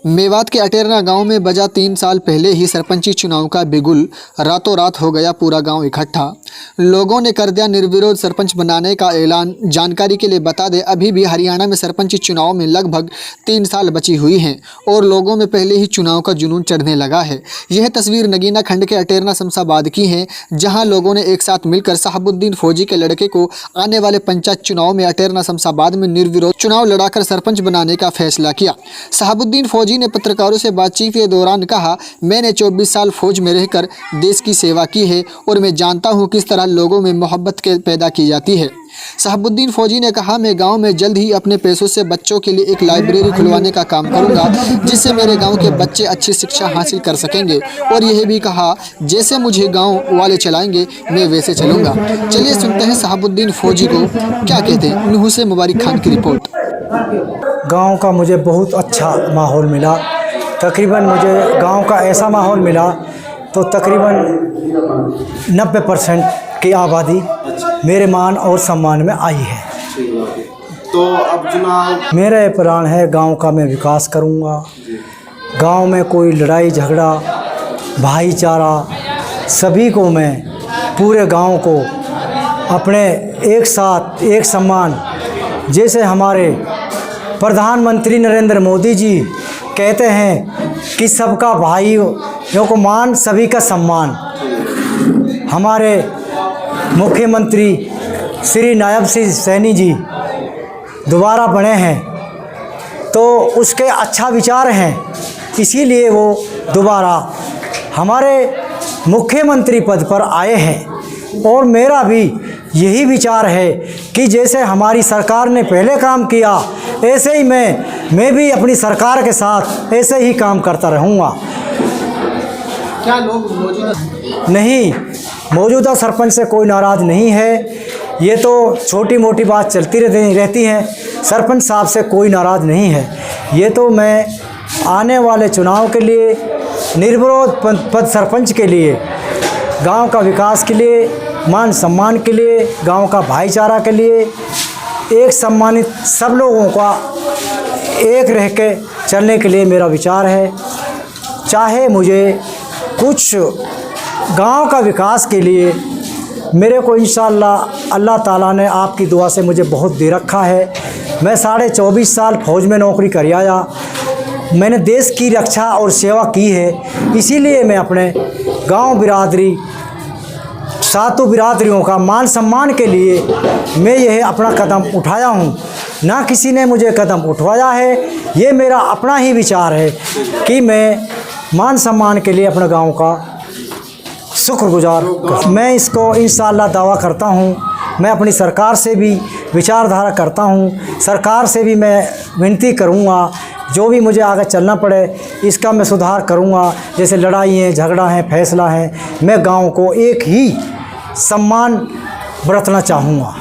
मेवात के अटेरना गांव में बजा 3 साल पहले ही सरपंची चुनाव का बिगुल। रातों रात हो गया पूरा गांव इकट्ठा। लोगों ने कर दिया निर्विरोध सरपंच बनाने का ऐलान। जानकारी के लिए बता दें, अभी भी हरियाणा में सरपंची चुनाव में लगभग 3 साल बची हुई हैं और लोगों में पहले ही चुनाव का जुनून चढ़ने लगा है। यह तस्वीर नगीना खंड के अटेरना शमशाबाद की है, जहां लोगों ने एक साथ मिलकर शहाबुद्दीन फौजी के लड़के को आने वाले पंचायत चुनाव में अटेरना शमशाबाद में निर्विरोध चुनाव लड़ाकर सरपंच बनाने का फैसला किया। शहाबुद्दीन फौजी ने पत्रकारों से बातचीत के दौरान कहा, मैंने 24 साल फौज में रहकर देश की सेवा की है और मैं जानता हूं किस तरह लोगों में मोहब्बत पैदा की जाती है। शहाबुद्दीन फौजी ने कहा, मैं गांव में जल्द ही अपने पैसों से बच्चों के लिए एक लाइब्रेरी खुलवाने का काम करूंगा, जिससे मेरे गांव के बच्चे अच्छी शिक्षा हासिल कर सकेंगे। और यह भी कहा, जैसे मुझे गांव वाले चलाएंगे मैं वैसे चलूंगा। चलिए सुनते हैं शहाबुद्दीन फौजी को क्या कहते हैं। नूह से मुबारक खान की रिपोर्ट। गांव का मुझे बहुत अच्छा माहौल मिला। तकरीबन मुझे गांव का ऐसा माहौल मिला तो तकरीबन 90% की आबादी मेरे मान और सम्मान में आई है। तो अब चुनाव मेरा ये प्लान है, गांव का मैं विकास करूंगा। गांव में कोई लड़ाई झगड़ा भाईचारा सभी को मैं पूरे गांव को अपने एक साथ एक सम्मान, जैसे हमारे प्रधानमंत्री नरेंद्र मोदी जी कहते हैं कि सबका भाइयों को मान, सभी का सम्मान। हमारे मुख्यमंत्री श्री नायब सिंह सैनी जी दोबारा बने हैं तो उसके अच्छा विचार हैं, इसीलिए वो दोबारा हमारे मुख्यमंत्री पद पर आए हैं। और मेरा भी यही विचार है कि जैसे हमारी सरकार ने पहले काम किया, ऐसे ही मैं भी अपनी सरकार के साथ ऐसे ही काम करता रहूँगा। क्या लोग मौजूदा नहीं, मौजूदा सरपंच से कोई नाराज़ नहीं है। ये तो छोटी मोटी बात चलती रहती है। सरपंच साहब से कोई नाराज़ नहीं है। ये तो मैं आने वाले चुनाव के लिए निर्विरोध पद सरपंच के लिए, गांव का विकास के लिए, मान सम्मान के लिए, गांव का भाईचारा के लिए, एक सम्मानित सब लोगों का एक रह के चलने के लिए मेरा विचार है। चाहे मुझे कुछ गांव का विकास के लिए मेरे को इंशाअल्लाह अल्लाह ताला ने आपकी दुआ से मुझे बहुत दे रखा है। मैं 24.5 साल फौज में नौकरी कर आया। मैंने देश की रक्षा और सेवा की है, इसीलिए मैं अपने गांव बिरादरी सातों बिरादरियों का मान सम्मान के लिए मैं यह अपना कदम उठाया हूँ। ना किसी ने मुझे कदम उठवाया है, ये मेरा अपना ही विचार है कि मैं मान सम्मान के लिए अपने गांव का शुक्रगुजार। मैं इसको इंशाअल्लाह दावा करता हूँ। मैं अपनी सरकार से भी विचारधारा करता हूँ, सरकार से भी मैं विनती करूँगा, जो भी मुझे आगे चलना पड़े इसका मैं सुधार करूँगा। जैसे लड़ाई है, झगड़ा है, फैसला है, मैं गांव को एक ही सम्मान बरतना चाहूँगा।